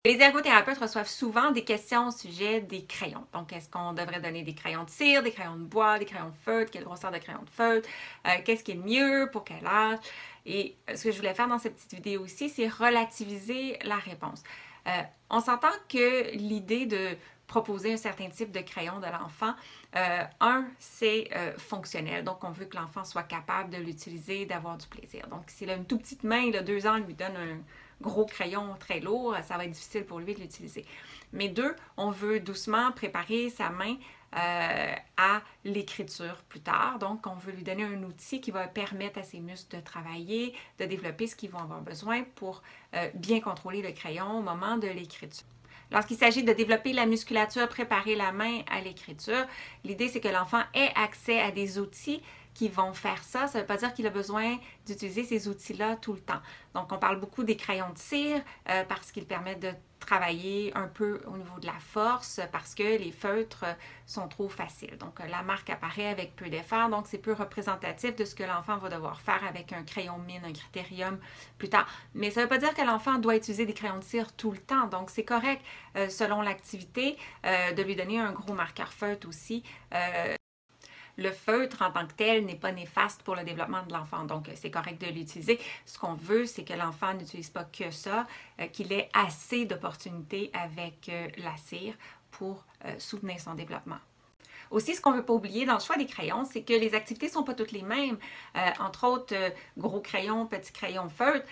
Les ergothérapeutes reçoivent souvent des questions au sujet des crayons. Donc, est-ce qu'on devrait donner des crayons de cire, des crayons de bois, des crayons de feutre, quelle grosseur de crayon de feutre, qu'est-ce qui est le mieux, pour quel âge? Et ce que je voulais faire dans cette petite vidéo aussi, c'est relativiser la réponse. On s'entend que l'idée de proposer un certain type de crayon de l'enfant, c'est fonctionnel. Donc, on veut que l'enfant soit capable de l'utiliser, d'avoir du plaisir. Donc, s'il a une toute petite main, il a 2 ans, lui donne un gros crayon très lourd, ça va être difficile pour lui de l'utiliser. Mais 2, on veut doucement préparer sa main à l'écriture plus tard. Donc, on veut lui donner un outil qui va permettre à ses muscles de travailler, de développer ce qu'ils vont avoir besoin pour bien contrôler le crayon au moment de l'écriture. Lorsqu'il s'agit de développer la musculature, préparer la main à l'écriture, l'idée c'est que l'enfant ait accès à des outils qui vont faire ça. Ça ne veut pas dire qu'il a besoin d'utiliser ces outils-là tout le temps. Donc, on parle beaucoup des crayons de cire parce qu'ils permettent de travailler un peu au niveau de la force parce que les feutres sont trop faciles. Donc, la marque apparaît avec peu d'effort. Donc, c'est peu représentatif de ce que l'enfant va devoir faire avec un crayon mine, un critérium plus tard. Mais ça ne veut pas dire que l'enfant doit utiliser des crayons de cire tout le temps. Donc, c'est correct, selon l'activité, de lui donner un gros marqueur feutre aussi. Le feutre en tant que tel n'est pas néfaste pour le développement de l'enfant, donc c'est correct de l'utiliser. Ce qu'on veut, c'est que l'enfant n'utilise pas que ça, qu'il ait assez d'opportunités avec la cire pour soutenir son développement. Aussi, ce qu'on ne veut pas oublier dans le choix des crayons, c'est que les activités ne sont pas toutes les mêmes. Entre autres, gros crayon, petit crayon, feutre,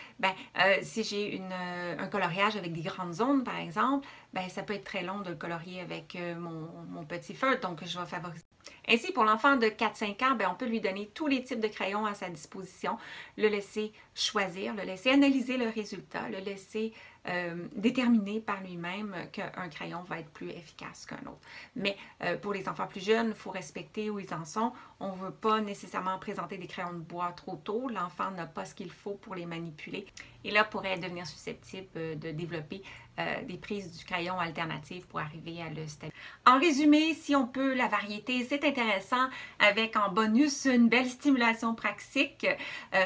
si j'ai un coloriage avec des grandes zones, par exemple, ça peut être très long de le colorier avec mon petit feutre, donc je vais favoriser. Ainsi, pour l'enfant de 4-5 ans, on peut lui donner tous les types de crayons à sa disposition, le laisser choisir, le laisser analyser le résultat, le laisser déterminer par lui-même qu'un crayon va être plus efficace qu'un autre. Mais pour les enfants plus jeunes, il faut respecter où ils en sont. On ne veut pas nécessairement présenter des crayons de bois trop tôt. L'enfant n'a pas ce qu'il faut pour les manipuler. Et là, pourrait devenir susceptible de développer des prises du crayon alternatives pour arriver à le stabiliser. En résumé, si on peut, la variété, c'est intéressant avec en bonus une belle stimulation praxique,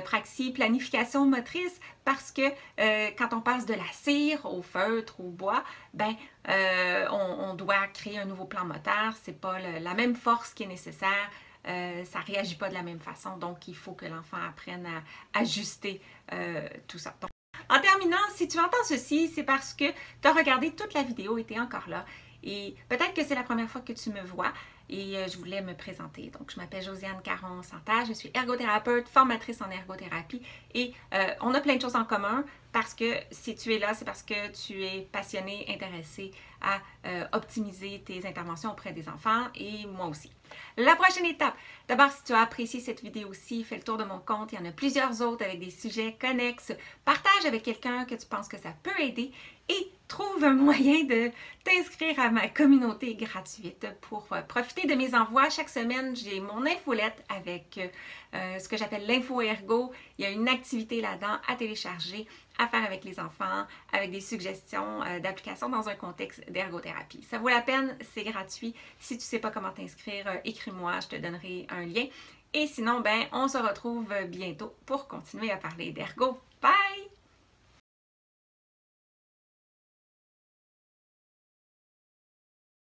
praxie, planification motrice, parce que quand on passe de la cire au feutre, au bois, on doit créer un nouveau plan moteur. C'est pas la même force qui est nécessaire. Ça ne réagit pas de la même façon, donc il faut que l'enfant apprenne à ajuster tout ça. Donc, en terminant, si tu entends ceci, c'est parce que tu as regardé toute la vidéo et tu es encore là. Et peut-être que c'est la première fois que tu me vois et je voulais me présenter. Donc, je m'appelle Josiane Caron-Santage, je suis ergothérapeute, formatrice en ergothérapie et on a plein de choses en commun parce que si tu es là, c'est parce que tu es passionné, intéressé à optimiser tes interventions auprès des enfants et moi aussi. La prochaine étape, d'abord si tu as apprécié cette vidéo-ci, fais le tour de mon compte, il y en a plusieurs autres avec des sujets connexes, partage avec quelqu'un que tu penses que ça peut aider et trouve un moyen de t'inscrire à ma communauté gratuite pour profiter de mes envois. Chaque semaine, j'ai mon infolette avec ce que j'appelle l'info ergo. Il y a une activité là-dedans à télécharger, à faire avec les enfants, avec des suggestions d'application dans un contexte d'ergothérapie. Ça vaut la peine, c'est gratuit. Si tu ne sais pas comment t'inscrire, écris-moi, je te donnerai un lien. Et sinon, on se retrouve bientôt pour continuer à parler d'ergo.